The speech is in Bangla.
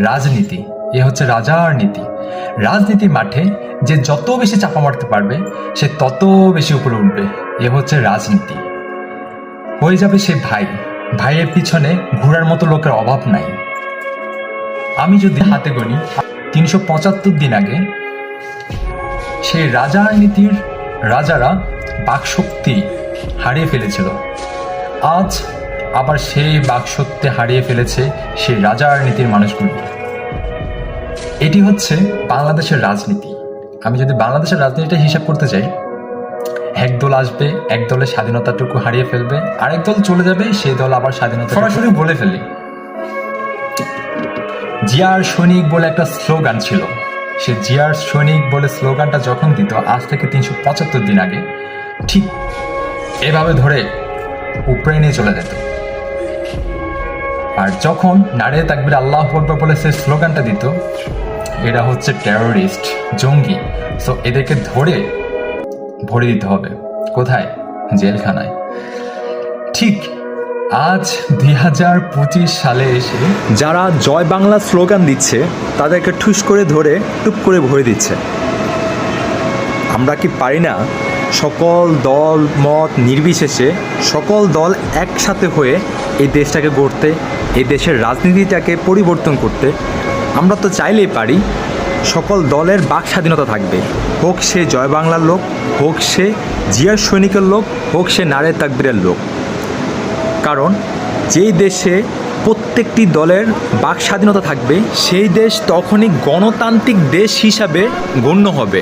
রাজনীতি, এ হচ্ছে রাজার নীতি। রাজনীতির মাঠে যে যত বেশি চাপা মারতে পারবে সে তত বেশি উপরে উঠবে, এ হচ্ছে রাজনীতি। হয়ে যাবে সে ভাই, ভাইয়ের পিছনে ঘোরার মতো লোকের অভাব নাই। আমি যদি হাতে গণি 375 দিন আগে সেই রাজার নীতির রাজারা বাকশক্তি হারিয়ে ফেলেছিল, আজ আবার সেই বাকশক্তি হারিয়ে ফেলেছে সেই রাজার নীতির মানুষগুলো। এটি হচ্ছে বাংলাদেশের রাজনীতি। আমি যদি বাংলাদেশের রাজনীতিটা হিসাব করতে চাই, এক দল আসবে, এক দলের স্বাধীনতাটুকু হারিয়ে ফেলবে, আরেক দল চলে যাবে, সেই দল আবার স্বাধীনতা। সরাসরি বলে ফেলি, জিয়ার সৈনিক বলে একটা স্লোগান ছিল, সে জিয়ার সৈনিক বলে স্লোগানটা যখন দিত আজ থেকে 375 দিন আগে, ঠিক এভাবে ধরে উপরে নিয়ে চলে যেত। আর যখন নারে তাকবীর আল্লাহু আকবার বলে সে স্লোগানটা দিত, এরা হচ্ছে টেরোরিস্ট, জঙ্গি, সো এদেরকে ধরে ভরে দিতে হবে কোথায়? জেলখানায়। ঠিক আজ 2025 সালে এসে যারা জয় বাংলা স্লোগান দিচ্ছে তাদেরকে ঠুস করে ধরে টুপ করে ভরে দিচ্ছে। আমরা কি পারি না সকল দল মত নির্বিশেষে সকল দল একসাথে হয়ে এই দেশটাকে গড়তে, এই দেশের রাজনীতিটাকে পরিবর্তন করতে? আমরা তো চাইলেই পারি। সকল দলের বাক স্বাধীনতা থাকবে, হোক সে জয় বাংলার লোক, হোক সে জিয়ার সৈনিকের লোক, হোক সে নারে তাকবীরের লোক। কারণ যেই দেশে প্রত্যেকটি দলের বাক স্বাধীনতা থাকবে সেই দেশ তখনই গণতান্ত্রিক দেশ হিসাবে গণ্য হবে।